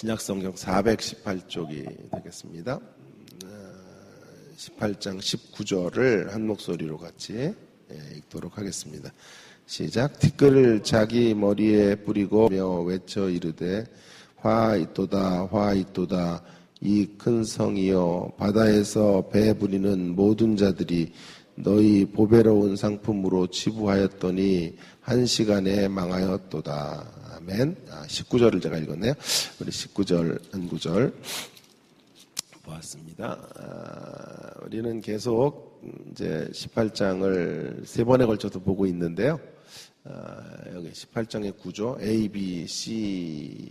신약성경 418쪽이 되겠습니다. 18장 19절을 한 목소리로 같이 읽도록 하겠습니다. 시작. 티끌을 자기 머리에 뿌리고 외쳐 이르되 화 있도다 화 있도다 이 큰 성이여 바다에서 배 부리는 모든 자들이 너희 보배로운 상품으로 치부하였더니 한 시간에 망하였도다. 아멘. 19절을 제가 읽었네요. 우리 19절 한 구절 보았습니다. 우리는 계속 이제 18장을 세 번에 걸쳐서 보고 있는데요. 여기 18장의 구조 A, B, C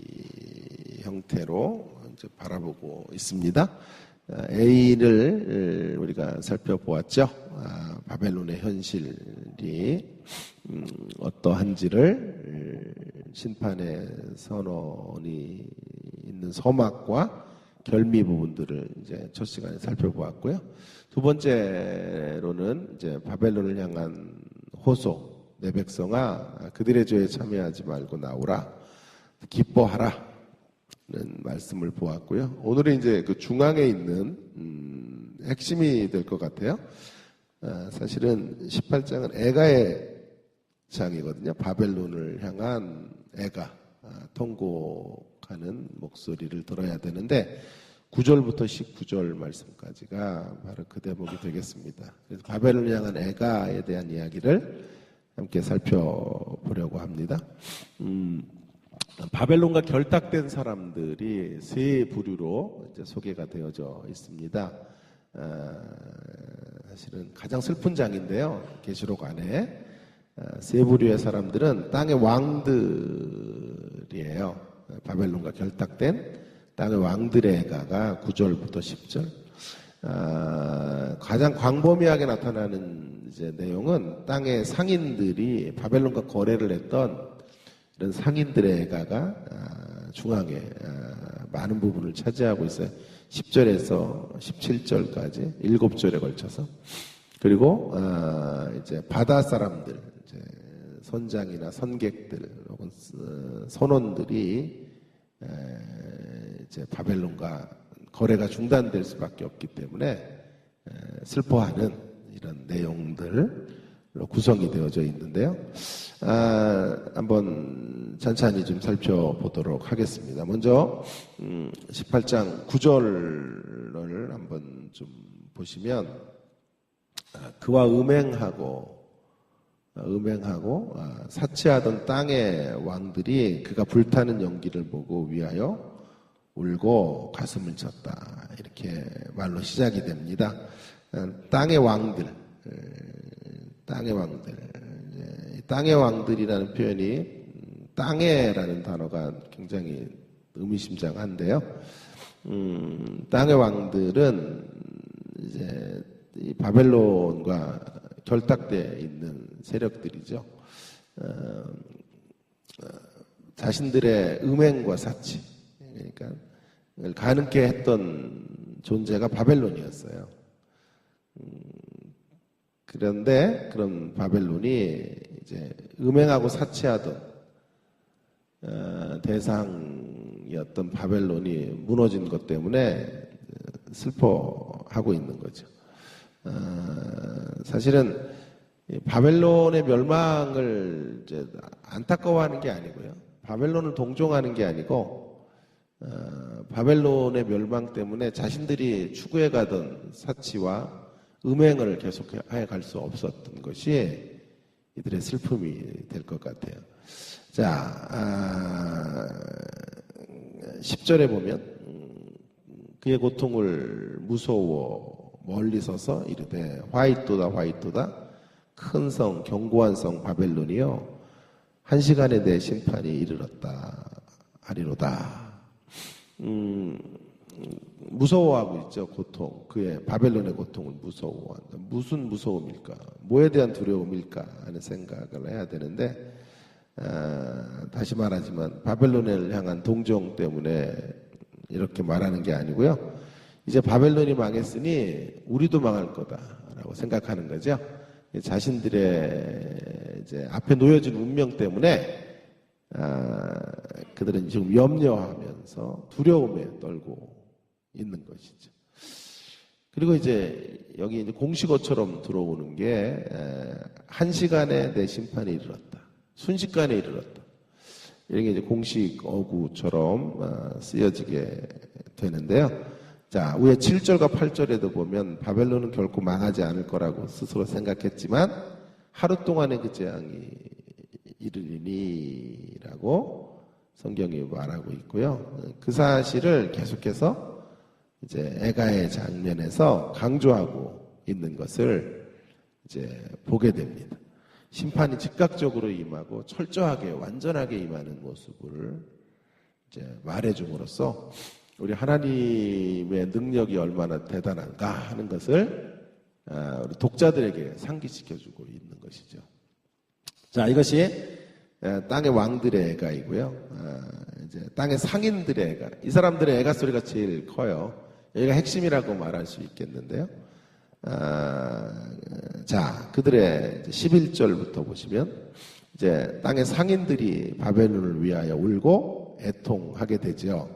형태로 이제 바라보고 있습니다. A를 우리가 살펴보았죠. 바벨론의 현실이 어떠한지를 심판의 선언이 있는 서막과 결미 부분들을 이제 첫 시간에 살펴보았고요. 두 번째로는 이제 바벨론을 향한 호소, 내 백성아 그들의 죄에 참여하지 말고 나오라, 기뻐하라. 는 말씀을 보았고요. 오늘은 이제 그 중앙에 있는 핵심이 될 것 같아요. 사실은 18장은 애가의 장이거든요. 바벨론을 향한 애가 통곡하는 목소리를 들어야 되는데 9절부터 19절 말씀까지가 바로 그 대목이 되겠습니다. 그래서 바벨론을 향한 애가에 대한 이야기를 함께 살펴보려고 합니다. 바벨론과 결탁된 사람들이 세 부류로 이제 소개가 되어져 있습니다. 사실은 가장 슬픈 장인데요. 계시록 안에 세 부류의 사람들은 땅의 왕들이에요. 바벨론과 결탁된 땅의 왕들의 애가가 9절부터 10절. 가장 광범위하게 나타나는 이제 내용은 땅의 상인들이 바벨론과 거래를 했던 이런 상인들의 애가가 중앙에 많은 부분을 차지하고 있어요. 10절에서 17절까지 7절에 걸쳐서. 그리고 이제 바다 사람들, 이제 선장이나 선객들 혹은 선원들이 이제 바벨론과 거래가 중단될 수밖에 없기 때문에 슬퍼하는 이런 내용들 구성이 되어져 있는데요. 한번 천천히 좀 살펴보도록 하겠습니다. 먼저 18장 9절을 한번 좀 보시면 그와 음행하고 사치하던 땅의 왕들이 그가 불타는 연기를 보고 위하여 울고 가슴을 쳤다. 이렇게 말로 시작이 됩니다. 땅의 왕들이라는 표현이 땅에라는 단어가 굉장히 의미심장한데요. 땅의 왕들은 이제 이 바벨론과 결탁되어 있는 세력들이죠. 자신들의 음행과 사치, 그러니까 가능케 했던 존재가 바벨론이었어요. 그런데 그런 바벨론이 이제 음행하고 사치하던 대상이었던 바벨론이 무너진 것 때문에 슬퍼하고 있는 거죠. 사실은 바벨론의 멸망을 이제 안타까워하는 게 아니고요. 바벨론을 동정하는 게 아니고 바벨론의 멸망 때문에 자신들이 추구해 가던 사치와 음행을 계속해 갈 수 없었던 것이 이들의 슬픔이 될 것 같아요. 자, 10절에 보면 그의 고통을 무서워 멀리 서서 이르되 화이토다 화이토다 큰 성 견고한 성 바벨론이여 한 시간에 내 심판이 이르렀다 하리로다. 무서워하고 있죠. 고통. 그의 바벨론의 고통을 무서워한다. 무슨 무서움일까? 뭐에 대한 두려움일까? 하는 생각을 해야 되는데 다시 말하지만 바벨론을 향한 동정 때문에 이렇게 말하는 게 아니고요. 이제 바벨론이 망했으니 우리도 망할 거다라고 생각하는 거죠. 자신들의 이제 앞에 놓여진 운명 때문에 그들은 지금 염려하면서 하면서 두려움에 떨고 있는 것이죠. 그리고 이제 여기 이제 공식어처럼 들어오는 게 1시간에 내 심판에 이르렀다. 순식간에 이르렀다. 이게 이제 공식 어구처럼 쓰여지게 되는데요. 자, 위에 7절과 8절에도 보면 바벨론은 결코 망하지 않을 거라고 스스로 생각했지만 하루 동안에 그 재앙이 이르리니라고 성경이 말하고 있고요. 그 사실을 계속해서 이제 애가의 장면에서 강조하고 있는 것을 이제 보게 됩니다. 심판이 즉각적으로 임하고 철저하게 완전하게 임하는 모습을 이제 말해줌으로써 우리 하나님의 능력이 얼마나 대단한가 하는 것을 우리 독자들에게 상기시켜주고 있는 것이죠. 자, 이것이 땅의 왕들의 애가이고요. 이제 땅의 상인들의 애가. 이 사람들의 애가 소리가 제일 커요. 여기가 핵심이라고 말할 수 있겠는데요. 자, 그들의 11절부터 보시면 이제 땅의 상인들이 바벨론을 위하여 울고 애통하게 되죠.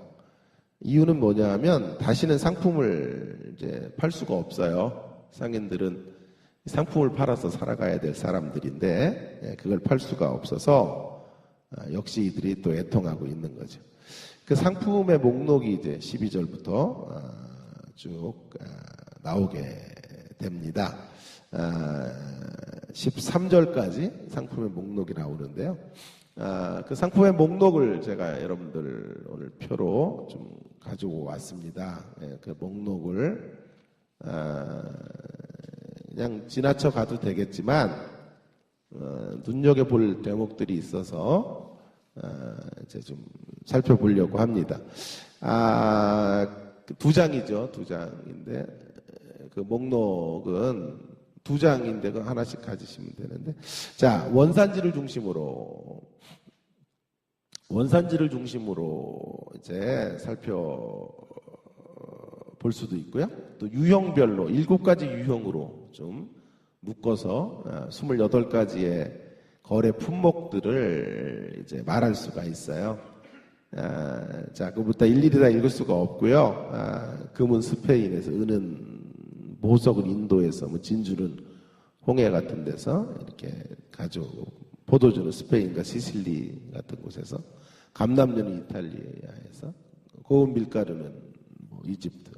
이유는 뭐냐 하면 다시는 상품을 이제 팔 수가 없어요. 상인들은 상품을 팔아서 살아가야 될 사람들인데 그걸 팔 수가 없어서 역시 이들이 또 애통하고 있는 거죠. 그 상품의 목록이 이제 12절부터 쭉 나오게 됩니다. 13절까지 상품의 목록이 나오는데요. 그 상품의 목록을 제가 여러분들 오늘 표로 좀 가지고 왔습니다. 그 목록을 그냥 지나쳐 가도 되겠지만 눈여겨볼 대목들이 있어서 이제 좀 살펴보려고 합니다. 두 장이죠. 두 장인데 그 목록은 두 장인데 그 하나씩 가지시면 되는데, 자, 원산지를 중심으로 이제 살펴볼 수도 있고요. 또 유형별로 7가지 유형으로 좀 묶어서 28가지의 거래 품목들을 이제 말할 수가 있어요. 자, 그부터 일일이 다 읽을 수가 없고요. 금은 스페인에서, 은은 보석은 인도에서, 뭐 진주는 홍해 같은 데서 이렇게 가져오고, 포도주는 스페인과 시실리 같은 곳에서, 감람류는 이탈리아에서, 고운 밀가루는 뭐 이집트,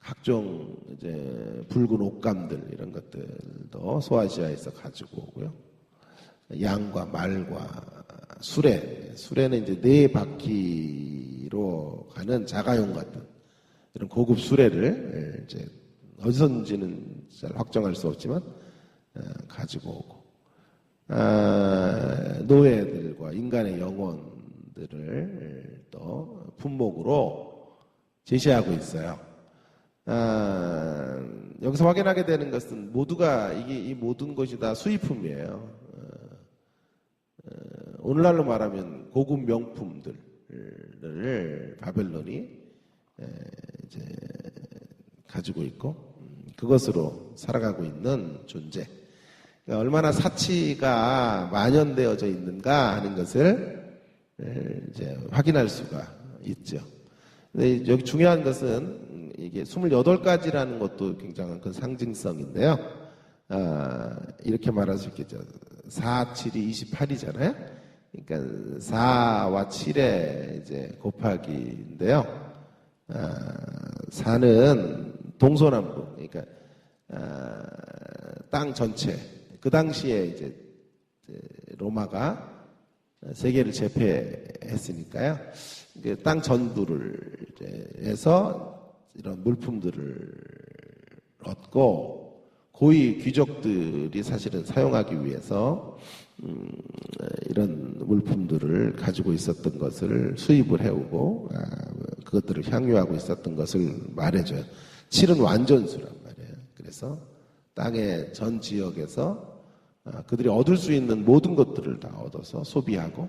각종 이제 붉은 옷감들 이런 것들도 소아시아에서 가지고 오고요. 양과 말과 수레는 이제 4바퀴로 가는 자가용 같은 이런 고급 수레를 이제 어디선지는 잘 확정할 수 없지만 가지고 오고, 노예들과 인간의 영혼들을 또 품목으로 제시하고 있어요. 여기서 확인하게 되는 것은 모두가 이 모든 것이 다 수입품이에요. 오늘날로 말하면 고급 명품들을 바벨론이 이제 가지고 있고 그것으로 살아가고 있는 존재. 그러니까 얼마나 사치가 만연되어져 있는가 하는 것을 이제 확인할 수가 있죠. 근데 여기 중요한 것은 이게 28가지라는 것도 굉장한 그 상징성인데요. 이렇게 말할 수 있겠죠. 4, 7이 28이잖아요. 그러니까 4와 7의 이제 곱하기인데요. 4는 동서남북, 그러니까 땅 전체. 그 당시에 이제 로마가 세계를 제패했으니까요. 땅 전부를 이제 해서 이런 물품들을 얻고 고위 귀족들이 사실은 사용하기 위해서 이런 물품들을 가지고 있었던 것을 수입을 해오고 그것들을 향유하고 있었던 것을 말해줘요. 7은 완전수란 말이에요. 그래서 땅의 전 지역에서 그들이 얻을 수 있는 모든 것들을 다 얻어서 소비하고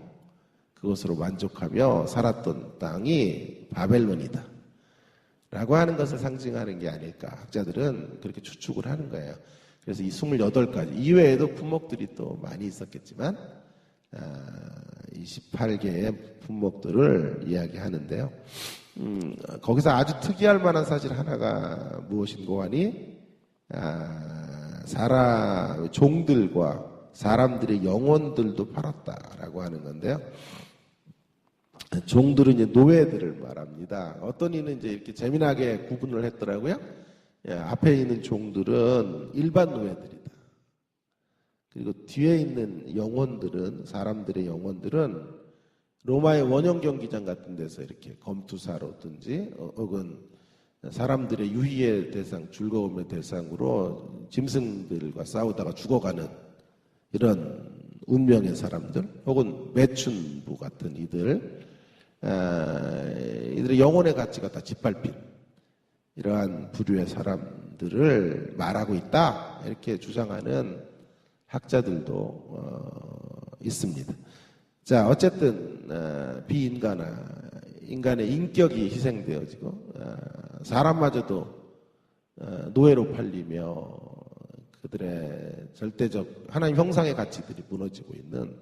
그것으로 만족하며 살았던 땅이 바벨론이다 라고 하는 것을 상징하는 게 아닐까 학자들은 그렇게 추측을 하는 거예요. 그래서 이 28가지 이외에도 품목들이 또 많이 있었겠지만 28개의 품목들을 이야기하는데요. 거기서 아주 특이할 만한 사실 하나가 무엇인고 하니 종들과 사람들의 영혼들도 팔았다라고 하는 건데요. 종들은 이제 노예들을 말합니다. 어떤 이는 이제 이렇게 재미나게 구분을 했더라고요. 앞에 있는 종들은 일반 노예들이다. 그리고 뒤에 있는 영혼들은, 사람들의 영혼들은 로마의 원형 경기장 같은 데서 이렇게 검투사로든지 혹은 사람들의 유희의 대상, 즐거움의 대상으로 짐승들과 싸우다가 죽어가는 이런 운명의 사람들, 혹은 매춘부 같은 이들의 영혼의 가치가 다 짓밟힌 이러한 부류의 사람들을 말하고 있다, 이렇게 주장하는 학자들도 있습니다. 자, 어쨌든 인간의 인격이 희생되어지고 사람마저도 노예로 팔리며 그들의 절대적 하나님 형상의 가치들이 무너지고 있는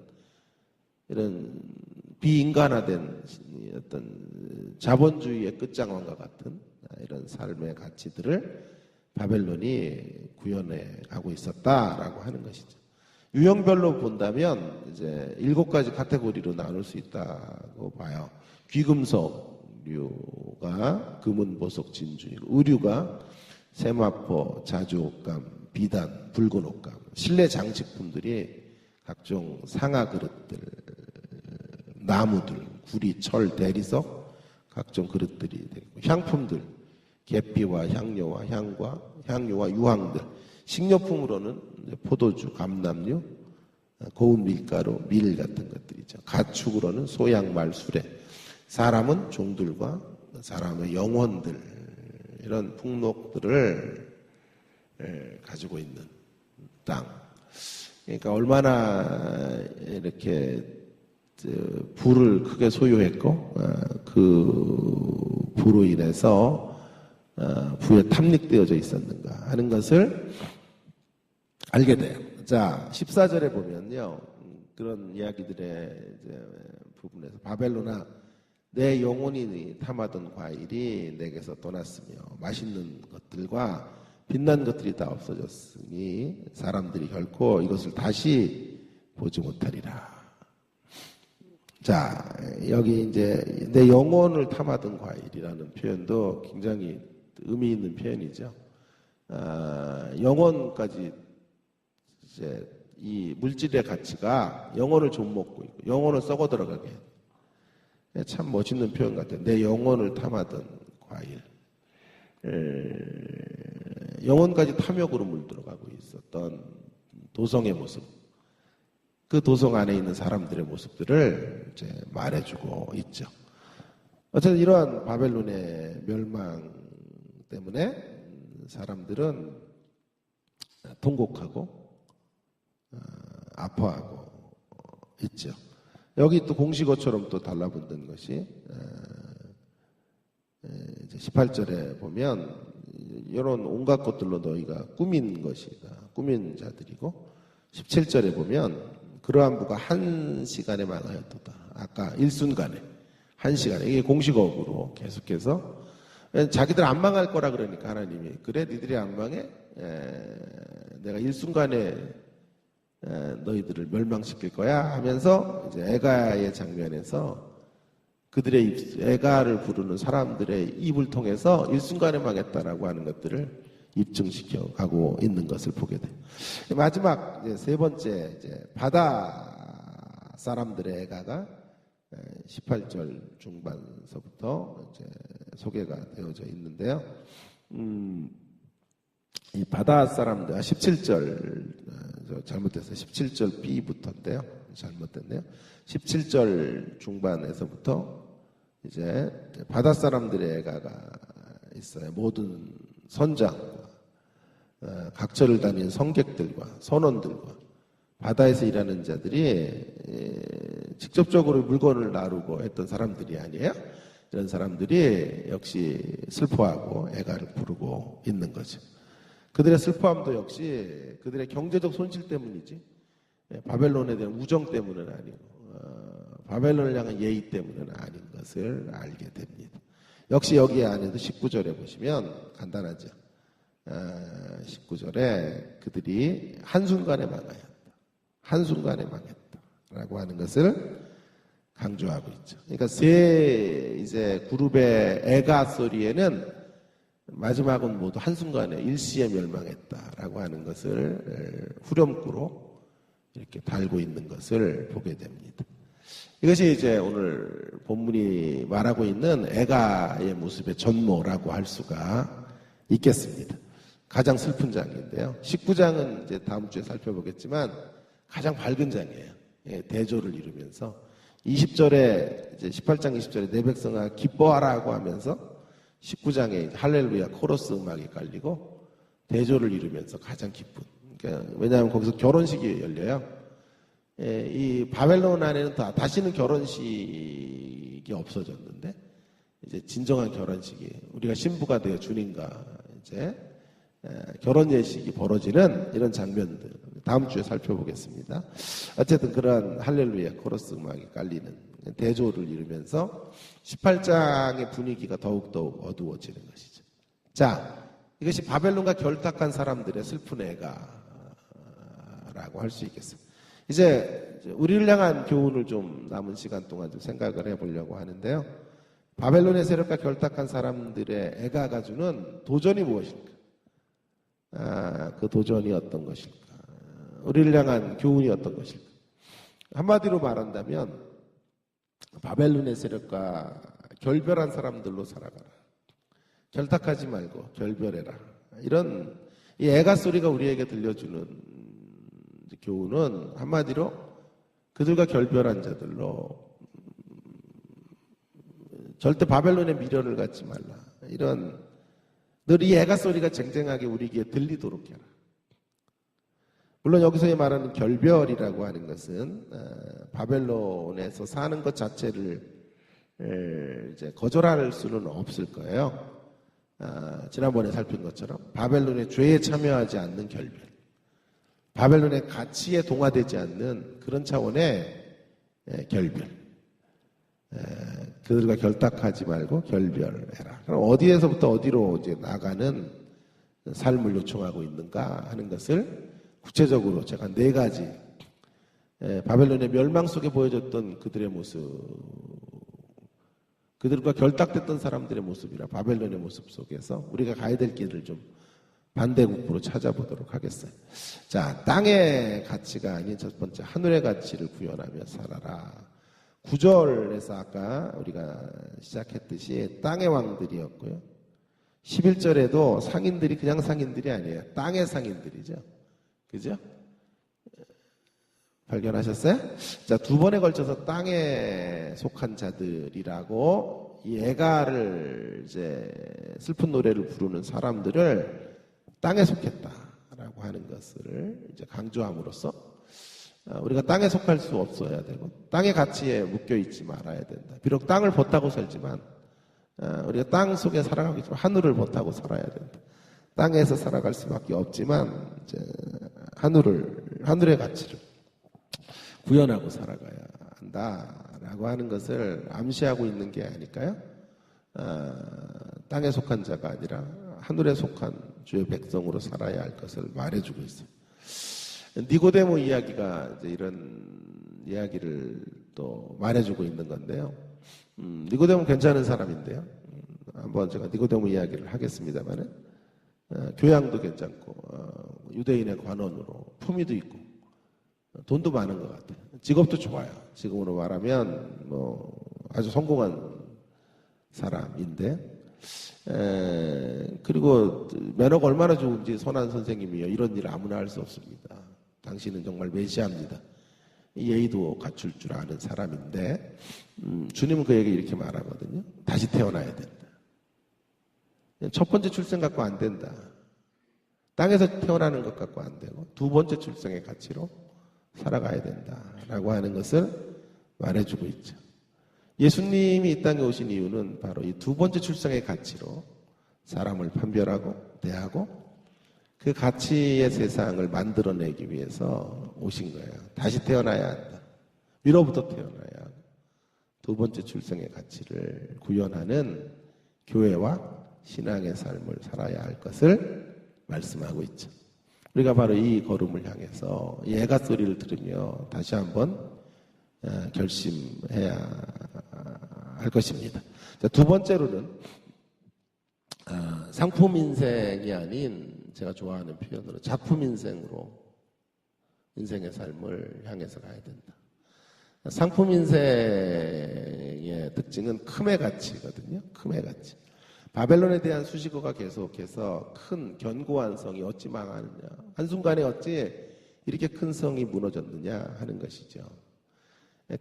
이런 비인간화된 어떤 자본주의의 끝장왕과 같은 이런 삶의 가치들을 바벨론이 구현해 가고 있었다라고 하는 것이죠. 유형별로 본다면 이제 7가지 카테고리로 나눌 수 있다고 봐요. 귀금속류가 금은, 보석, 진주이고, 의류가 세마포, 자주옥감, 비단, 붉은 옷감, 실내 장식품들이 각종 상아 그릇들, 나무들, 구리, 철, 대리석, 각종 그릇들이 되고, 향품들, 계피와 향료와 향유와 유황들, 식료품으로는 포도주, 감람류, 고운 밀가루, 밀 같은 것들이죠. 가축으로는 소양말, 수레, 사람은 종들과 사람의 영혼들, 이런 풍록들을 가지고 있는 땅. 그러니까 얼마나 이렇게 부를 크게 소유했고 그 부로 인해서 부에 탐닉되어져 있었는가 하는 것을 알게 돼요. 자, 14절에 보면요, 그런 이야기들의 이제 부분에서 바벨론아, 내 영혼이 탐하던 과일이 내게서 떠났으며 맛있는 것들과 빛난 것들이 다 없어졌으니 사람들이 결코 이것을 다시 보지 못하리라. 자, 여기 이제 내 영혼을 탐하던 과일이라는 표현도 굉장히 의미 있는 표현이죠. 영혼까지 이제 이 물질의 가치가 영혼을 좀먹고 있고 영혼을 썩어 들어가게 해요. 참 멋있는 표현 같아요. 내 영혼을 탐하던 과일. 영혼까지 탐욕으로 물들어가고 있었던 도성의 모습. 그 도성 안에 있는 사람들의 모습들을 이제 말해주고 있죠. 어쨌든 이러한 바벨론의 멸망 때문에 사람들은 통곡하고 아파하고 있죠. 여기 또 공식어처럼 또 달라붙는 것이 18절에 보면 이런 온갖 것들로 너희가 꾸민 것이다. 꾸민 자들이고 17절에 보면 그러한 부가 한 시간에 망하였도다. 아까 일순간에 한 시간에 이게 공식어구로 계속해서 자기들 안 망할 거라 그러니까 하나님이 그래 니들이 안 망해? 내가 일순간에 너희들을 멸망시킬 거야 하면서 이제 애가의 장면에서 그들의 애가를 부르는 사람들의 입을 통해서 일순간에 망했다라고 하는 것들을 입증시켜 가고 있는 것을 보게 돼요. 마지막 이제 세 번째 이제 바다 사람들의 애가가 18절 중반서부터 이제 소개가 되어져 있는데요. 이 바다 사람들 17절 잘못됐어요. 17절 B부터인데요. 잘못됐네요. 17절 중반에서부터 이제 바다 사람들의 애가가 있어요. 모든 선장과 각처를 다니는 성객들과 선원들과 바다에서 일하는 자들이 직접적으로 물건을 나르고 했던 사람들이 아니에요. 이런 사람들이 역시 슬퍼하고 애가를 부르고 있는 거죠. 그들의 슬퍼함도 역시 그들의 경제적 손실 때문이지 바벨론에 대한 우정 때문은 아니고 바벨론을 향한 예의 때문은 아닌 것을 알게 됩니다. 역시 여기 안에도 19절에 보시면 간단하죠. 19절에 그들이 한순간에 망하였다. 한순간에 망했다라고 하는 것을 강조하고 있죠. 그러니까 세 이제 그룹의 애가 소리에는 마지막은 모두 한순간에 일시에 멸망했다라고 하는 것을 후렴구로 이렇게 달고 있는 것을 보게 됩니다. 이것이 이제 오늘 본문이 말하고 있는 애가의 모습의 전모라고 할 수가 있겠습니다. 가장 슬픈 장인데요. 19장은 이제 다음 주에 살펴보겠지만 가장 밝은 장이에요. 대조를 이루면서 20절에 이제 18장 20절에 내 백성아 기뻐하라고 하면서 19장에 할렐루야 코러스 음악이 깔리고 대조를 이루면서 가장 기쁜. 그러니까 왜냐하면 거기서 결혼식이 열려요. 이 바벨론 안에는 다시는 결혼식이 없어졌는데 이제 진정한 결혼식이 우리가 신부가 되어 주님과 이제 결혼 예식이 벌어지는 이런 장면들 다음 주에 살펴보겠습니다. 어쨌든 그런 할렐루야 코러스 음악이 깔리는 대조를 이루면서 18장의 분위기가 더욱더욱 어두워지는 것이죠. 자, 이것이 바벨론과 결탁한 사람들의 슬픈 애가라고 할 수 있겠습니다. 이제 우리를 향한 교훈을 좀 남은 시간 동안 좀 생각을 해보려고 하는데요. 바벨론의 세력과 결탁한 사람들의 애가가 주는 도전이 무엇일까? 그 도전이 어떤 것일까? 우리를 향한 교훈이 어떤 것일까? 한마디로 말한다면 바벨론의 세력과 결별한 사람들로 살아가라. 결탁하지 말고 결별해라. 이런 이 애가 소리가 우리에게 들려주는 교훈은 한마디로 그들과 결별한 자들로 절대 바벨론의 미련을 갖지 말라. 이런 늘 이 애가 소리가 쟁쟁하게 우리 귀에 들리도록 해라. 물론 여기서 말하는 결별이라고 하는 것은 바벨론에서 사는 것 자체를 이제 거절할 수는 없을 거예요. 지난번에 살핀 것처럼 바벨론의 죄에 참여하지 않는 결별, 바벨론의 가치에 동화되지 않는 그런 차원의 결별. 그들과 결탁하지 말고 결별해라. 그럼 어디에서부터 어디로 이제 나가는 삶을 요청하고 있는가 하는 것을 구체적으로 제가 4가지 바벨론의 멸망 속에 보여줬던 그들의 모습, 그들과 결탁됐던 사람들의 모습이라 바벨론의 모습 속에서 우리가 가야 될 길을 좀 반대국부로 찾아보도록 하겠어요. 자, 땅의 가치가 아닌 첫 번째 하늘의 가치를 구현하며 살아라. 9절에서 아까 우리가 시작했듯이 땅의 왕들이었고요. 11절에도 상인들이 그냥 상인들이 아니에요. 땅의 상인들이죠. 그죠? 발견하셨어요? 자, 2번에 걸쳐서 땅에 속한 자들이라고 이 애가를 이제 슬픈 노래를 부르는 사람들을 땅에 속했다라고 하는 것을 이제 강조함으로써 우리가 땅에 속할 수 없어야 되고 땅의 가치에 묶여 있지 말아야 된다. 비록 땅을 벗타고 살지만 우리가 땅 속에 살아가기 좀 하늘을 벗타고 살아야 된다. 땅에서 살아갈 수밖에 없지만 이제 하늘의 가치를 구현하고 살아가야 한다라고 하는 것을 암시하고 있는 게 아닐까요? 땅에 속한 자가 아니라 하늘에 속한 주의 백성으로 살아야 할 것을 말해주고 있어요. 니고데모 이야기가 이제 이런 이야기를 또 말해주고 있는 건데요. 니고데모는 괜찮은 사람인데요. 한번 제가 니고데모 이야기를 하겠습니다만은 교양도 괜찮고 유대인의 관원으로 품위도 있고 돈도 많은 것 같아요. 직업도 좋아요. 지금으로 말하면 뭐 아주 성공한 사람인데 그리고 매너가 얼마나 좋은지 선한 선생님이요. 이런 일을 아무나 할 수 없습니다. 당신은 정말 메시아입니다. 예의도 갖출 줄 아는 사람인데 주님은 그에게 이렇게 말하거든요. 다시 태어나야 된다. 첫 번째 출생 갖고 안 된다. 땅에서 태어나는 것 갖고 안 되고 2번째 출생의 가치로 살아가야 된다라고 하는 것을 말해주고 있죠. 예수님이 이 땅에 오신 이유는 바로 이 2번째 출생의 가치로 사람을 판별하고 대하고 그 가치의 세상을 만들어내기 위해서 오신 거예요. 다시 태어나야 한다. 위로부터 태어나야 하고 두 번째 출생의 가치를 구현하는 교회와 신앙의 삶을 살아야 할 것을 말씀하고 있죠. 우리가 바로 이 걸음을 향해서 이 애가 소리를 들으며 다시 한번 결심해야 할 것입니다. 자, 두 번째로는 상품 인생이 아닌 제가 좋아하는 표현으로 작품 인생으로 인생의 삶을 향해서 가야 된다. 상품 인생의 특징은 큼의 가치거든요. 큼의 가치. 바벨론에 대한 수식어가 계속해서 큰 견고한 성이 어찌 망하느냐, 한순간에 어찌 이렇게 큰 성이 무너졌느냐 하는 것이죠.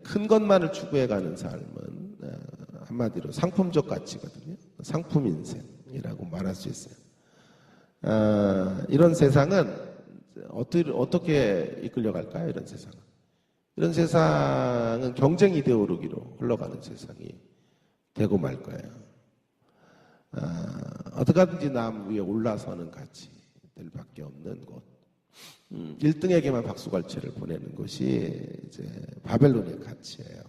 큰 것만을 추구해가는 삶은 한마디로 상품적 가치거든요. 상품 인생이라고 말할 수 있어요. 이런 세상은 어떻게 이끌려갈까요? 이런 세상은 경쟁 이데올로기로 흘러가는 세상이 되고 말 거예요. 어떻게 하든지 남 위에 올라서는 가치들밖에 없는 곳. 1등에게만 박수갈채를 보내는 것이 이제 바벨론의 가치예요.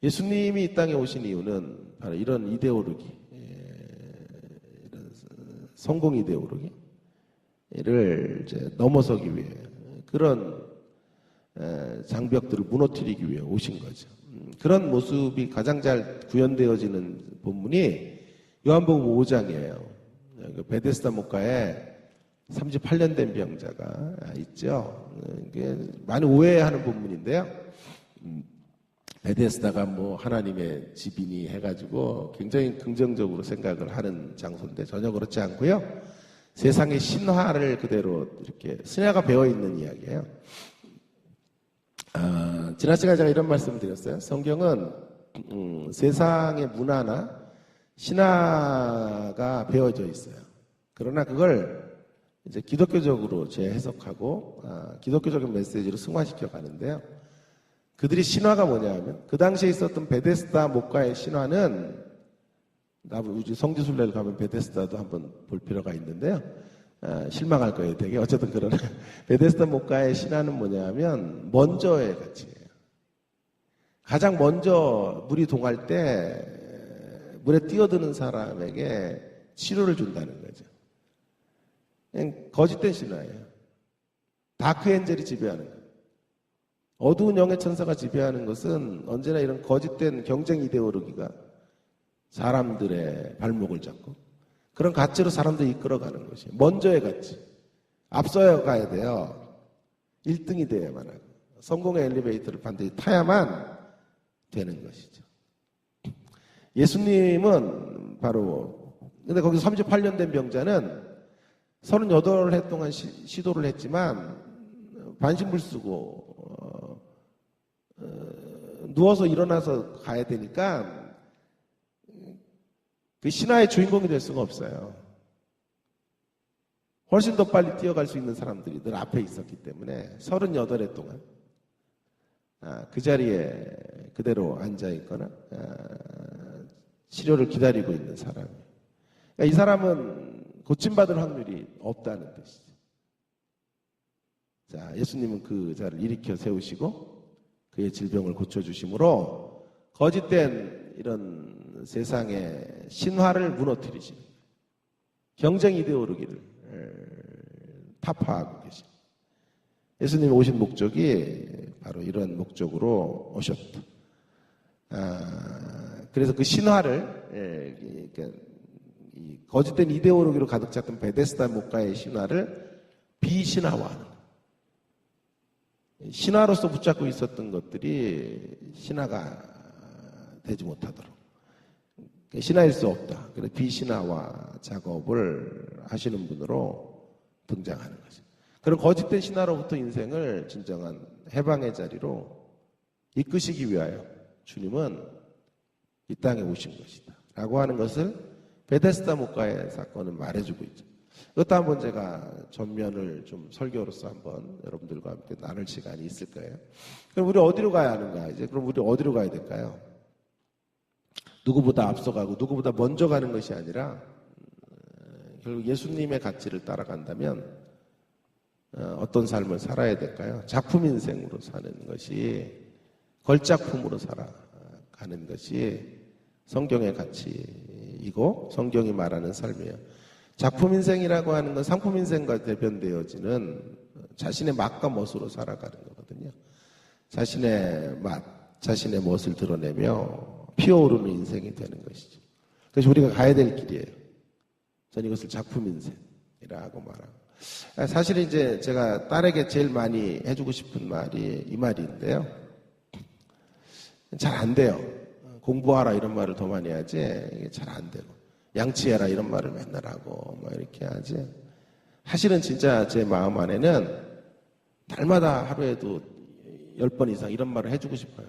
예수님이 이 땅에 오신 이유는 바로 이런 이데올로기, 이런 성공 이데올로기를 이제 넘어서기 위해 그런 장벽들을 무너뜨리기 위해 오신 거죠. 그런 모습이 가장 잘 구현되어지는 본문이 요한복음 5장이에요. 베데스다 목가에 38년 된 병자가 있죠. 많이 오해하는 본문인데요. 베데스다가 뭐 하나님의 집이니 해가지고 굉장히 긍정적으로 생각을 하는 장소인데 전혀 그렇지 않고요. 세상의 신화를 그대로 이렇게 신화가 배어있는 이야기예요. 지난 시간에 제가 이런 말씀을 드렸어요. 성경은 세상의 문화나 신화가 배어져 있어요. 그러나 그걸 이제 기독교적으로 재해석하고 기독교적인 메시지로 승화시켜 가는데요. 그들이 신화가 뭐냐면 그 당시에 있었던 베데스다 목가의 신화는 우주 성지순례를 가면 베데스다도 한번 볼 필요가 있는데요. 실망할 거예요, 되게. 어쨌든 그러나 베데스다 목가의 신화는 뭐냐면 먼저의 가치예요. 가장 먼저 물이 동할 때 물에 뛰어드는 사람에게 치료를 준다는 거죠. 그냥 거짓된 신화예요. 다크 엔젤이 지배하는 거예요. 어두운 영의 천사가 지배하는 것은 언제나 이런 거짓된 경쟁 이데올로기가 사람들의 발목을 잡고 그런 가치로 사람들이 이끌어가는 것이에요. 먼저의 가치. 앞서야 가야 돼요. 1등이 돼야만 하고 성공의 엘리베이터를 반드시 타야만 되는 것이죠. 예수님은 근데 거기 38년 된 병자는 38해 동안 시도를 했지만 반신불수고 누워서 일어나서 가야 되니까 그 신화의 주인공이 될 수가 없어요. 훨씬 더 빨리 뛰어갈 수 있는 사람들이 늘 앞에 있었기 때문에 38해 동안 그 자리에 그대로 앉아있거나 치료를 기다리고 있는 사람이에요. 그러니까 이 사람은 고침받을 확률이 없다는 뜻이죠. 자, 예수님은 그 자를 일으켜 세우시고 그의 질병을 고쳐주심으로 거짓된 이런 세상의 신화를 무너뜨리시는 경쟁 이데올로기를 타파하고 계십니다. 예수님이 오신 목적이 바로 이런 목적으로 오셨다. 그래서 그 신화를 이 거짓된 이데올로기로 가득 찼던 베데스다 목가의 신화를 비신화화하는 거예요. 신화로서 붙잡고 있었던 것들이 신화가 되지 못하도록 신화일 수 없다. 그래서 비신화화 작업을 하시는 분으로 등장하는 거죠. 그런 거짓된 신화로부터 인생을 진정한 해방의 자리로 이끄시기 위하여 주님은 이 땅에 오신 것이다. 라고 하는 것을 베데스다 목가의 사건은 말해주고 있죠. 이것도 한번 제가 전면을 좀 설교로서 한번 여러분들과 함께 나눌 시간이 있을 거예요. 그럼 우리 어디로 가야 하는가? 그럼 우리 어디로 가야 될까요? 누구보다 앞서가고 누구보다 먼저 가는 것이 아니라 결국 예수님의 가치를 따라간다면 어떤 삶을 살아야 될까요? 작품 인생으로 사는 것이, 걸작품으로 살아가는 것이 성경의 가치이고 성경이 말하는 삶이에요. 작품 인생이라고 하는 건 상품 인생과 대변되어지는 자신의 맛과 멋으로 살아가는 거거든요. 자신의 맛, 자신의 멋을 드러내며 피어오르는 인생이 되는 것이죠. 그래서 우리가 가야 될 길이에요. 저는 이것을 작품 인생이라고 말하고. 사실 이제 제가 딸에게 제일 많이 해주고 싶은 말이 이 말인데요. 잘 안 돼요. 공부하라 이런 말을 더 많이 하지 이게 잘 안 되고, 양치해라 이런 말을 맨날 하고 뭐 이렇게 하지. 사실은 진짜 제 마음 안에는 날마다 하루에도 10번 이상 이런 말을 해주고 싶어요.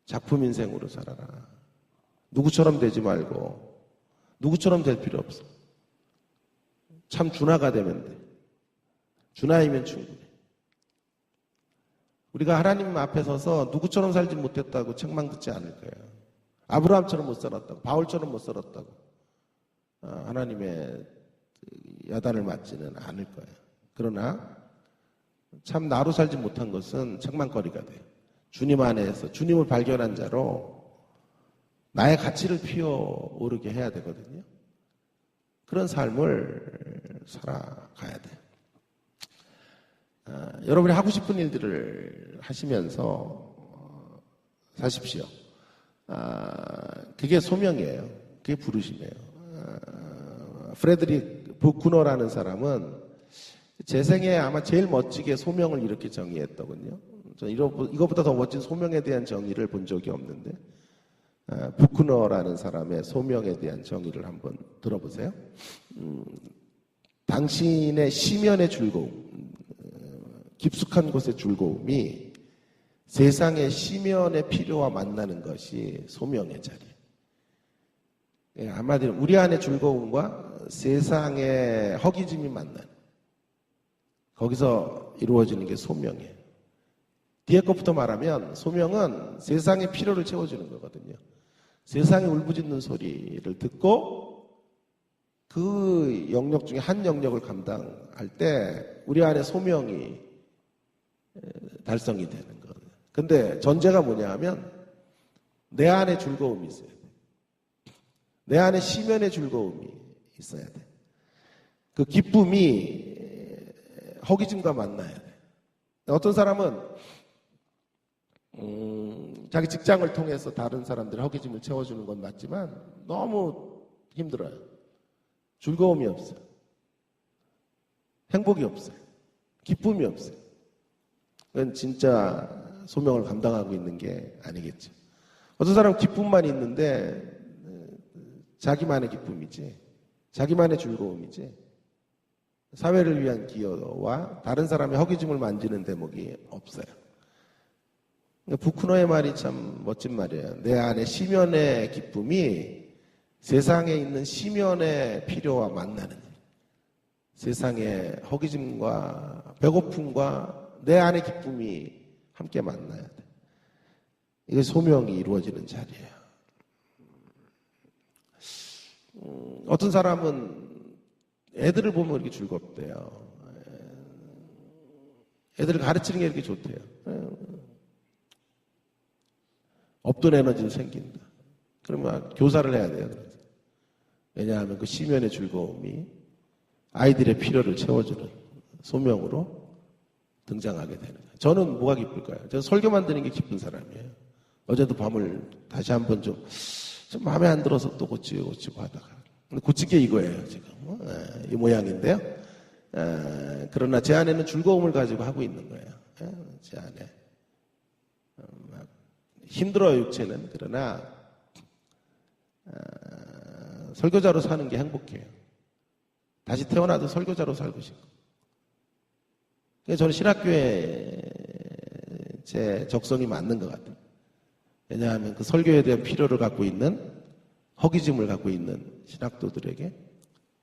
작품 인생으로 살아라. 누구처럼 되지 말고 누구처럼 될 필요 없어. 참 준하가 되면 돼. 준하이면 충분해. 우리가 하나님 앞에 서서 누구처럼 살지 못했다고 책망 듣지 않을 거예요. 아브라함처럼 못 살았다고, 바울처럼 못 살았다고 하나님의 야단을 맞지는 않을 거예요. 그러나 참 나로 살지 못한 것은 책망거리가 돼요. 주님 안에서 주님을 발견한 자로 나의 가치를 피어오르게 해야 되거든요. 그런 삶을 살아가야 돼요. 여러분이 하고 싶은 일들을 하시면서 사십시오. 그게 소명이에요. 그게 부르심이에요. 프레드릭 부쿠너라는 사람은 제 생에 아마 제일 멋지게 소명을 이렇게 정의했더군요. 저는 이거보다 더 멋진 소명에 대한 정의를 본 적이 없는데, 부쿠너라는 사람의 소명에 대한 정의를 한번 들어보세요. 당신의 심연의 즐거움, 깊숙한 곳의 즐거움이 세상의 심연의 필요와 만나는 것이 소명의 자리예요. 한마디로 우리 안의 즐거움과 세상의 허기짐이 만나는, 거기서 이루어지는 게 소명이에요. 뒤에 것부터 말하면 소명은 세상의 필요를 채워주는 거거든요. 세상의 울부짖는 소리를 듣고 그 영역 중에 한 영역을 감당할 때 우리 안에 소명이 달성이 되는 거거든요. 근데 전제가 뭐냐 하면 내 안에 즐거움이 있어야 돼. 내 안에 심연의 즐거움이 있어야 돼. 그 기쁨이 허기짐과 만나야 돼. 어떤 사람은 자기 직장을 통해서 다른 사람들의 허기짐을 채워주는 건 맞지만 너무 힘들어요. 즐거움이 없어요. 행복이 없어요. 기쁨이 없어요. 그건 진짜 소명을 감당하고 있는 게 아니겠죠. 어떤 사람은 기쁨만 있는데 자기만의 기쁨이지, 자기만의 즐거움이지, 사회를 위한 기여와 다른 사람의 허기짐을 만지는 대목이 없어요. 부쿠너의 말이 참 멋진 말이에요. 내 안에 심연의 기쁨이 세상에 있는 심연의 필요와 만나는 일. 세상의 허기짐과 배고픔과 내 안의 기쁨이 함께 만나야 돼. 이게 소명이 이루어지는 자리예요. 어떤 사람은 애들을 보면 이렇게 즐겁대요. 애들을 가르치는 게 이렇게 좋대요. 없던 에너지도 생긴다. 그러면 교사를 해야 돼요. 왜냐하면 그 심연의 즐거움이 아이들의 필요를 채워주는 소명으로 등장하게 되는 거예요. 저는 뭐가 기쁠까요? 저는 설교 만드는 게 기쁜 사람이에요. 어제도 밤을 다시 한번 좀 마음에 안 들어서 또 고치고 하다가. 근데 고친 게 이거예요, 지금. 이 모양인데요. 그러나 제 안에는 즐거움을 가지고 하고 있는 거예요. 제 안에. 힘들어요, 육체는. 그러나 설교자로 사는 게 행복해요. 다시 태어나도 설교자로 살고 싶고. 그래서 저는 신학교에 제 적성이 맞는 것 같아요. 왜냐하면 그 설교에 대한 필요를 갖고 있는, 허기짐을 갖고 있는 신학도들에게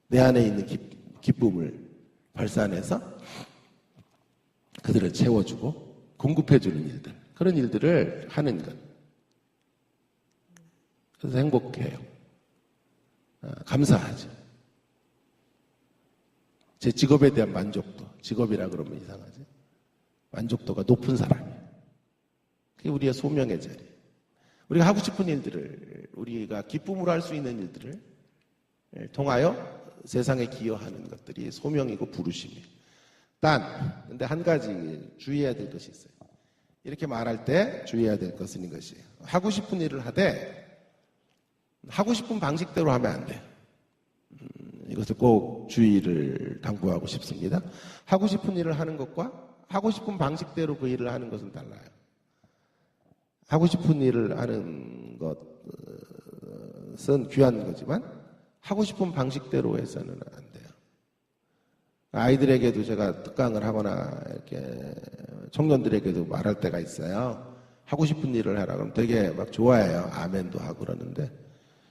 내 안에 있는 기쁨을 발산해서 그들을 채워주고 공급해주는 일들, 그런 일들을 하는 것. 그래서 행복해요. 감사하죠. 제 직업에 대한 만족도 직업이라 그러면 이상하지. 만족도가 높은 사람이에요. 그게 우리의 소명의 자리. 우리가 하고 싶은 일들을, 우리가 기쁨으로 할 수 있는 일들을 통하여 세상에 기여하는 것들이 소명이고 부르심이에요. 근데 한 가지 주의해야 될 것이 있어요. 이렇게 말할 때 주의해야 될 것은 이것이에요. 하고 싶은 일을 하되 하고 싶은 방식대로 하면 안 돼요. 이것을 꼭 주의를 당부하고 싶습니다. 하고 싶은 일을 하는 것과 하고 싶은 방식대로 그 일을 하는 것은 달라요. 하고 싶은 일을 하는 것은 귀한 거지만 하고 싶은 방식대로 해서는 안 돼요. 아이들에게도 제가 특강을 하거나 이렇게 청년들에게도 말할 때가 있어요. 하고 싶은 일을 하라 그러면 되게 막 좋아해요. 아멘도 하고 그러는데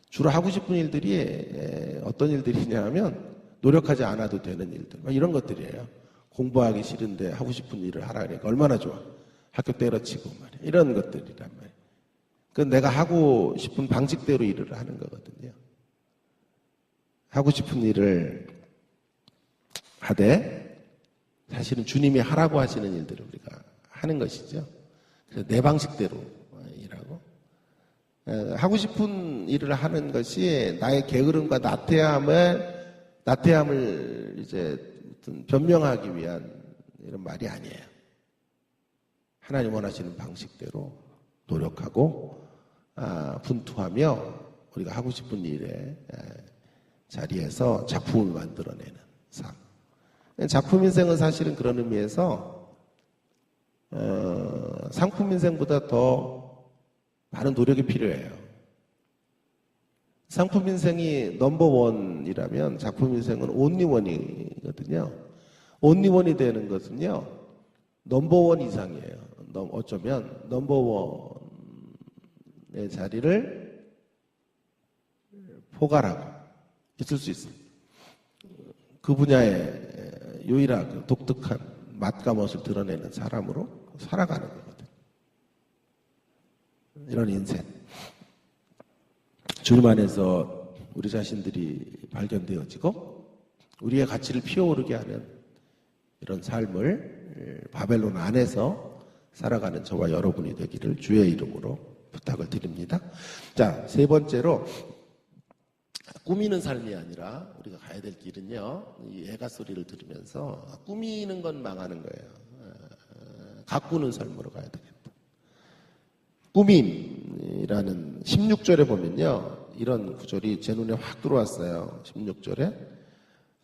주로 하고 싶은 일들이 어떤 일들이냐 하면 노력하지 않아도 되는 일들, 이런 것들이에요. 공부하기 싫은데 하고 싶은 일을 하라 그러니까 얼마나 좋아. 학교 때려치고 말이야. 이런 것들이란 말이에요. 그 내가 하고 싶은 방식대로 일을 하는 거거든요. 하고 싶은 일을 하되 사실은 주님이 하라고 하시는 일들을 우리가 하는 것이죠. 그래서 내 방식대로 일하고 하고 싶은 일을 하는 것이 나의 게으름과 나태함을 이제 변명하기 위한 이런 말이 아니에요. 하나님 원하시는 방식대로 노력하고 분투하며 우리가 하고 싶은 일에 자리에서 작품을 만들어내는 삶. 작품 인생은 사실은 그런 의미에서 상품 인생보다 더 많은 노력이 필요해요. 상품 인생이 넘버원이라면 작품 인생은 온리원이거든요. 온리원이 되는 것은요, 넘버원 이상이에요. 어쩌면 넘버원의 자리를 포괄하고 있을 수 있어요. 그 분야의 유일하고 독특한 맛과 멋을 드러내는 사람으로 살아가는 거거든요. 이런 인생. 주님 안에서 우리 자신들이 발견되어지고 우리의 가치를 피어오르게 하는 이런 삶을 바벨론 안에서 살아가는 저와 여러분이 되기를 주의 이름으로 부탁을 드립니다. 자, 세 번째로 꾸미는 삶이 아니라 우리가 가야 될 길은요, 이 애가 소리를 들으면서 꾸미는 건 망하는 거예요. 가꾸는 삶으로 가야 되겠다. 꾸밈이라는 16절에 보면요, 이런 구절이 제 눈에 확 들어왔어요. 16절에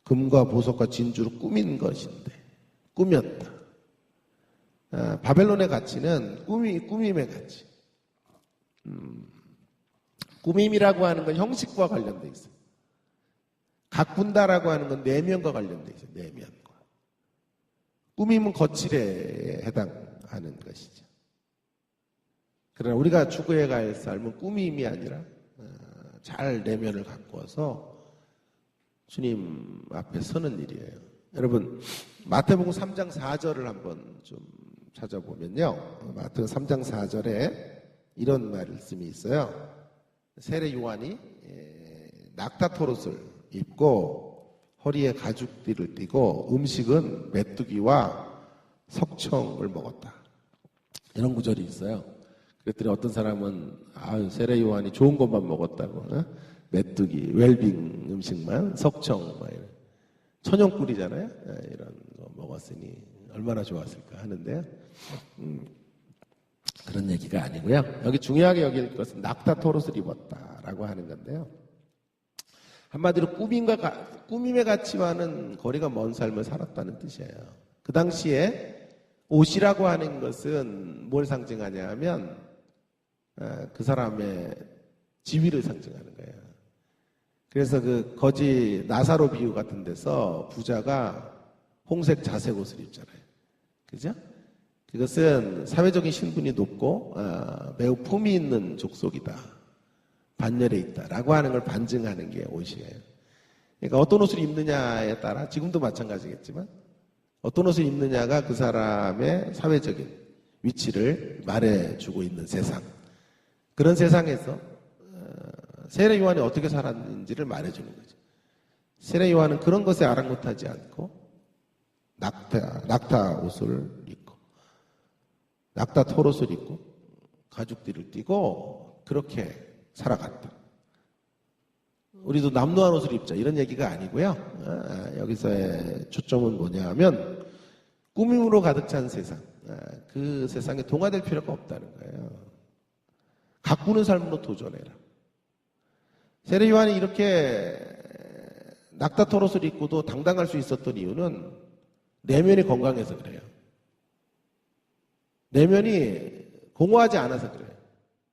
금과 보석과 진주로 꾸민 것인데 꾸몄다. 바벨론의 가치는 꾸밈의 가치. 꾸밈이라고 하는 건 형식과 관련돼 있어요. 가꾼다라고 하는 건 내면과 관련돼 있어요. 내면과. 꾸밈은 거칠에 해당하는 것이죠. 그러나 우리가 추구해 갈 삶은 꾸밈이 아니라 잘 내면을 가꾸어서 주님 앞에 서는 일이에요. 여러분, 마태복음 3장 4절을 한번 좀 찾아보면요, 마태복음 3장 4절에 이런 말씀이 있어요. 세례 요한이 낙타토롯을 입고 허리에 가죽띠를 띠고 음식은 메뚜기와 석청을 먹었다. 이런 구절이 있어요. 그랬더니 어떤 사람은 세례 요한이 좋은 것만 먹었다고, 메뚜기, 웰빙 음식만, 석청, 천연꿀이잖아요. 이런 거 먹었으니 얼마나 좋았을까 하는데요. 그런 얘기가 아니고요. 여기 중요하게 여길 것은 낙타토롯을 입었다라고 하는 건데요. 한마디로 꾸밈의 가치와는 거리가 먼 삶을 살았다는 뜻이에요. 그 당시에 옷이라고 하는 것은 뭘 상징하냐 하면 그 사람의 지위를 상징하는 거예요. 그래서 그 거지 나사로 비유 같은 데서 부자가 홍색 자색 옷을 입잖아요. 그죠? 그것은 사회적인 신분이 높고 매우 품위 있는 족속이다. 반열에 있다라고 하는 걸 반증하는 게 옷이에요. 그러니까 어떤 옷을 입느냐에 따라 지금도 마찬가지겠지만 어떤 옷을 입느냐가 그 사람의 사회적인 위치를 말해주고 있는 세상. 그런 세상에서 세례 요한이 어떻게 살았는지를 말해주는 거죠. 세례 요한은 그런 것에 아랑곳하지 않고 낙타 옷을 입고, 낙타 털옷을 입고, 가죽띠를 띠고, 그렇게 살아갔다. 우리도 남루한 옷을 입자, 이런 얘기가 아니고요. 여기서의 초점은 뭐냐 하면, 꾸밈으로 가득 찬 세상, 그 세상에 동화될 필요가 없다는 거예요. 가꾸는 삶으로 도전해라. 세례 요한이 이렇게 낙타 털옷을 입고도 당당할 수 있었던 이유는 내면이 건강해서 그래요. 내면이 공허하지 않아서 그래요.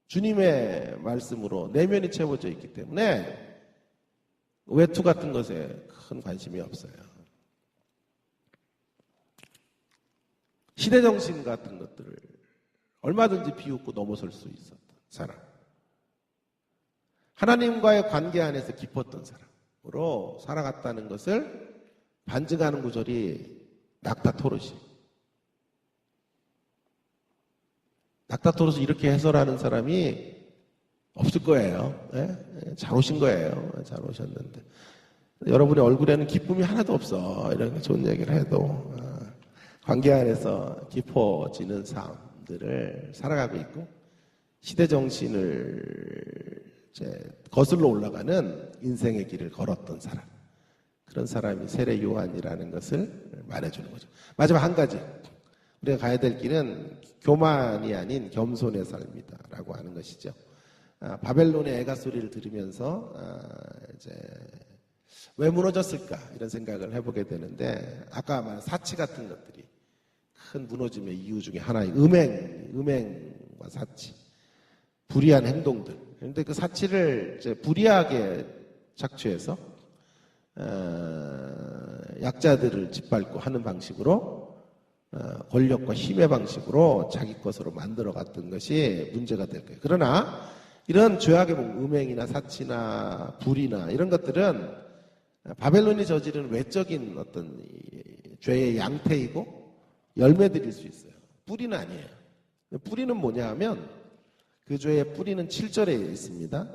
주님의 말씀으로 내면이 채워져 있기 때문에 외투 같은 것에 큰 관심이 없어요. 시대정신 같은 것들을 얼마든지 비웃고 넘어설 수 있었던 사람. 하나님과의 관계 안에서 깊었던 사람으로 살아갔다는 것을 반증하는 구절이 낙타 토롯이. 낙타 토롯을 이렇게 해설하는 사람이 없을 거예요. 네? 잘 오신 거예요. 잘 오셨는데. 여러분의 얼굴에는 기쁨이 하나도 없어. 이런 좋은 얘기를 해도. 관계 안에서 깊어지는 삶들을 살아가고 있고, 시대정신을 이제 거슬러 올라가는 인생의 길을 걸었던 사람. 그런 사람이 세례 요한이라는 것을 말해주는 거죠. 마지막 한 가지. 우리가 가야 될 길은 교만이 아닌 겸손의 삶이다. 라고 하는 것이죠. 바벨론의 애가 소리를 들으면서, 이제, 왜 무너졌을까? 이런 생각을 해보게 되는데, 아까 말한 사치 같은 것들이 큰 무너짐의 이유 중에 하나의 음행과 사치. 불의한 행동들. 그런데 그 사치를 이제 불의하게 착취해서 약자들을 짓밟고 하는 방식으로 권력과 힘의 방식으로 자기 것으로 만들어갔던 것이 문제가 될 거예요. 그러나 이런 죄악의 음행이나 사치나 불의나 이런 것들은 바벨론이 저지른 외적인 어떤 죄의 양태이고 열매들일 수 있어요. 뿌리는 아니에요. 뿌리는 뭐냐 하면 그 죄의 뿌리는 7절에 있습니다.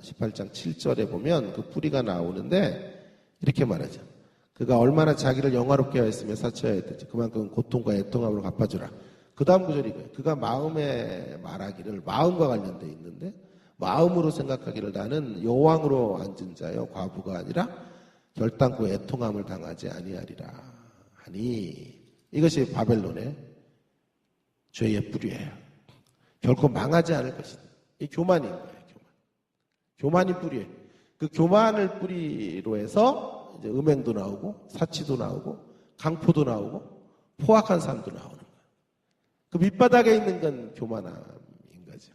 18장 7절에 보면 그 뿌리가 나오는데 이렇게 말하죠. 그가 얼마나 자기를 영화롭게 하였으며 사치하였든지 그만큼 고통과 애통함으로 갚아주라. 그 다음 구절이 이거예요. 그가 마음에 말하기를, 마음과 관련되어 있는데 마음으로 생각하기를 나는 여왕으로 앉은 자여 과부가 아니라 결단코 애통함을 당하지 아니하리라 하니, 이것이 바벨론의 죄의 뿌리예요. 결코 망하지 않을 것이다. 이 교만인 거예요. 교만이 뿌리예요. 그 교만을 뿌리로 해서 이제 음행도 나오고 사치도 나오고 강포도 나오고 포악한 삶도 나오는 거예요. 그 밑바닥에 있는 건 교만함인 거죠.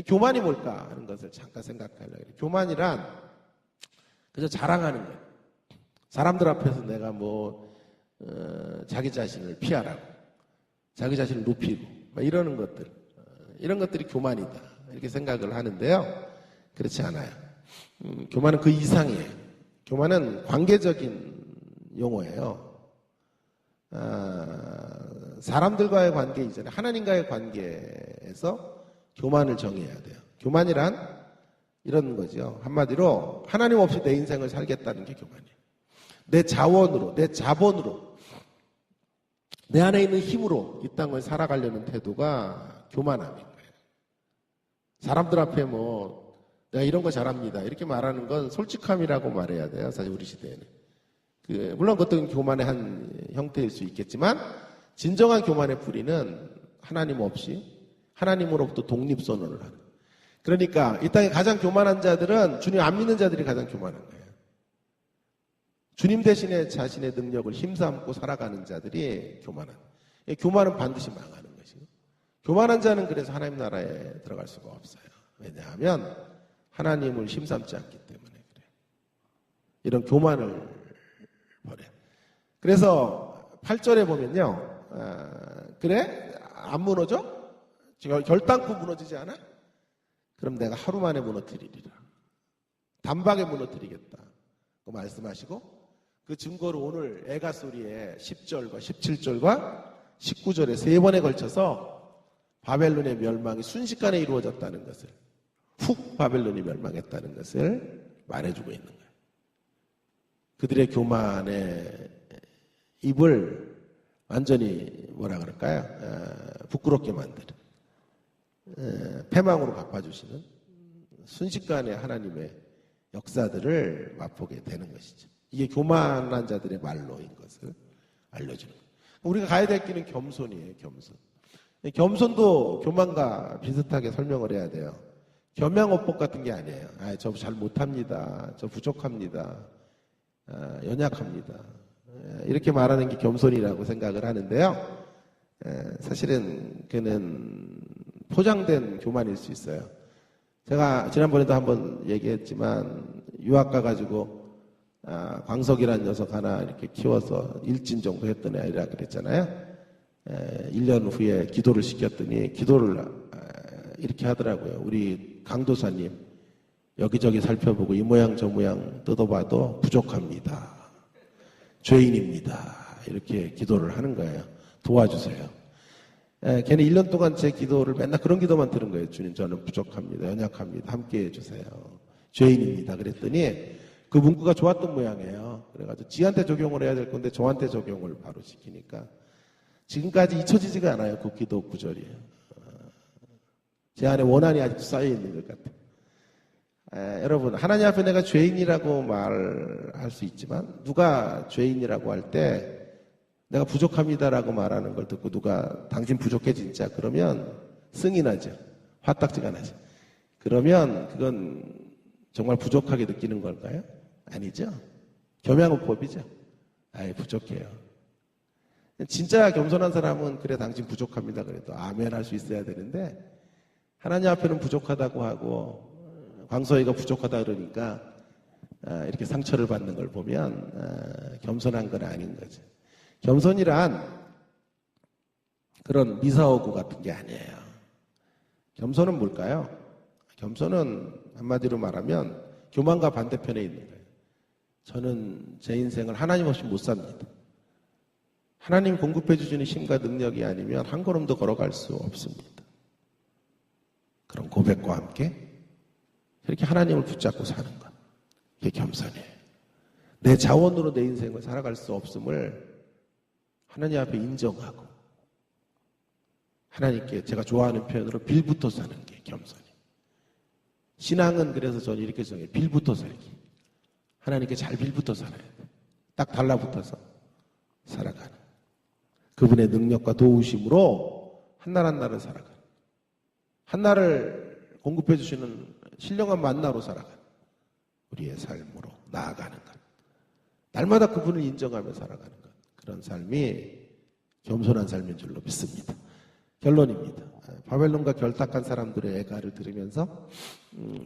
교만이 뭘까 하는 것을 잠깐 생각하려고 해요. 교만이란 그저 자랑하는 거예요. 사람들 앞에서 내가 자기 자신을 피하라고, 자기 자신을 높이고 이러는 것들, 이런 것들이 교만이다 이렇게 생각을 하는데요. 그렇지 않아요. 교만은 그 이상이에요. 교만은 관계적인 용어예요. 사람들과의 관계 이전에 하나님과의 관계에서 교만을 정의해야 돼요. 교만이란 이런 거죠. 한마디로 하나님 없이 내 인생을 살겠다는 게 교만이에요. 내 자원으로, 내 자본으로, 내 안에 있는 힘으로 이 땅을 살아가려는 태도가 교만함인 거예요. 사람들 앞에 내가 이런 거 잘합니다 이렇게 말하는 건 솔직함이라고 말해야 돼요. 사실 우리 시대에는. 물론 그것도 교만의 한 형태일 수 있겠지만 진정한 교만의 뿌리는 하나님 없이 하나님으로부터 독립선언을 하는. 그러니까 이 땅에 가장 교만한 자들은 주님 안 믿는 자들이 가장 교만한 거예요. 주님 대신에 자신의 능력을 힘삼고 살아가는 자들이 교만한. 교만은 반드시 망하는 것이고, 교만한 자는 그래서 하나님 나라에 들어갈 수가 없어요. 왜냐하면 하나님을 힘삼지 않기 때문에 그래요. 이런 교만을 버려요. 그래서 8절에 보면요. 그래? 안 무너져? 결단코 무너지지 않아? 그럼 내가 하루 만에 무너뜨리리라. 단박에 무너뜨리겠다. 그 말씀하시고 그 증거로 오늘 애가소리의 10절과 17절과 19절에 3번에 걸쳐서 바벨론의 멸망이 순식간에 이루어졌다는 것을, 훅 바벨론이 멸망했다는 것을 말해주고 있는 거예요. 그들의 교만의 입을 완전히 뭐라 그럴까요? 부끄럽게 만드는 패망으로 갚아주시는 순식간에 하나님의 역사들을 맛보게 되는 것이죠. 이게 교만한 자들의 말로인 것을 알려주는 거예요. 우리가 가야 될 길은 겸손이에요. 겸손. 겸손도 교만과 비슷하게 설명을 해야 돼요. 겸양업복 같은 게 아니에요. 저 잘 못합니다. 저 부족합니다. 연약합니다. 이렇게 말하는 게 겸손이라고 생각을 하는데요. 사실은 그는 포장된 교만일 수 있어요. 제가 지난번에도 한번 얘기했지만 유학 가가지고 광석이라는 녀석 하나 이렇게 키워서 일진 정도 했던 아이라 그랬잖아요. 1년 후에 기도를 시켰더니 기도를 이렇게 하더라고요. 우리 강도사님 여기저기 살펴보고 이 모양 저 모양 뜯어봐도 부족합니다. 죄인입니다. 이렇게 기도를 하는 거예요. 도와주세요. 걔는 1년 동안 제 기도를 맨날 그런 기도만 들은 거예요. 주님, 저는 부족합니다. 연약합니다. 함께 해주세요. 죄인입니다. 그랬더니 그 문구가 좋았던 모양이에요. 그래가지고 지한테 적용을 해야 될 건데 저한테 적용을 바로 시키니까 지금까지 잊혀지지가 않아요. 그 기도 구절이. 제 안에 원한이 아직도 쌓여있는 것 같아요. 여러분, 하나님 앞에 내가 죄인이라고 말할 수 있지만 누가 죄인이라고 할 때 내가 부족합니다라고 말하는 걸 듣고 누가 당신 부족해 진짜 그러면 승이 나죠. 화딱지가 나죠. 그러면 그건 정말 부족하게 느끼는 걸까요? 아니죠. 겸양업법이죠. 부족해요. 진짜 겸손한 사람은 그래 당신 부족합니다 그래도 아멘 할 수 있어야 되는데 하나님 앞에는 부족하다고 하고 광서이가 부족하다 그러니까 이렇게 상처를 받는 걸 보면 겸손한 건 아닌 거죠. 겸손이란 그런 미사오구 같은 게 아니에요. 겸손은 뭘까요? 겸손은 한마디로 말하면 교만과 반대편에 있는 거예요. 저는 제 인생을 하나님 없이 못 삽니다. 하나님 공급해 주시는 힘과 능력이 아니면 한 걸음도 걸어갈 수 없습니다. 그런 고백과 함께 이렇게 하나님을 붙잡고 사는 것. 이게 겸손이에요. 내 자원으로 내 인생을 살아갈 수 없음을 하나님 앞에 인정하고 하나님께 제가 좋아하는 표현으로 빌붙어 사는 게 겸손이에요. 신앙은 그래서 저는 이렇게 정해요. 빌붙어 살기. 하나님께 잘 빌붙어 살아야 돼요. 딱 달라붙어서 살아가는. 그분의 능력과 도우심으로 한날 한날을 살아가는. 한날을 공급해 주시는 신령한 만나로 살아가는. 우리의 삶으로 나아가는 것. 날마다 그분을 인정하며 살아가는 것. 그런 삶이 겸손한 삶인 줄로 믿습니다. 결론입니다. 바벨론과 결탁한 사람들의 애가를 들으면서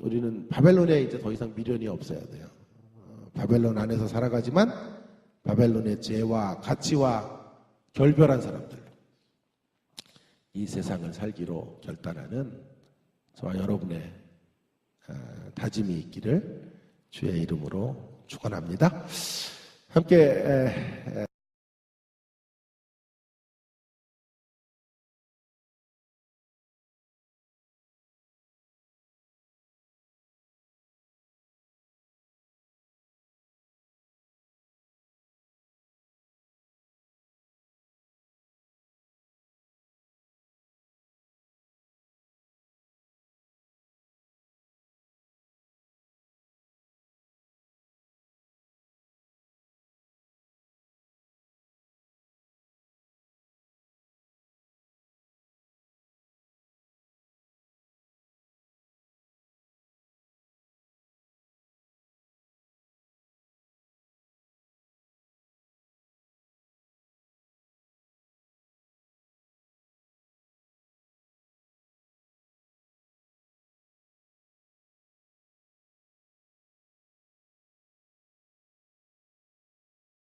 우리는 바벨론에 이제 더 이상 미련이 없어야 돼요. 바벨론 안에서 살아가지만 바벨론의 죄와 가치와 결별한 사람들로 이 세상을 살기로 결단하는 저와 여러분의 다짐이 있기를 주의 이름으로 축원합니다. 함께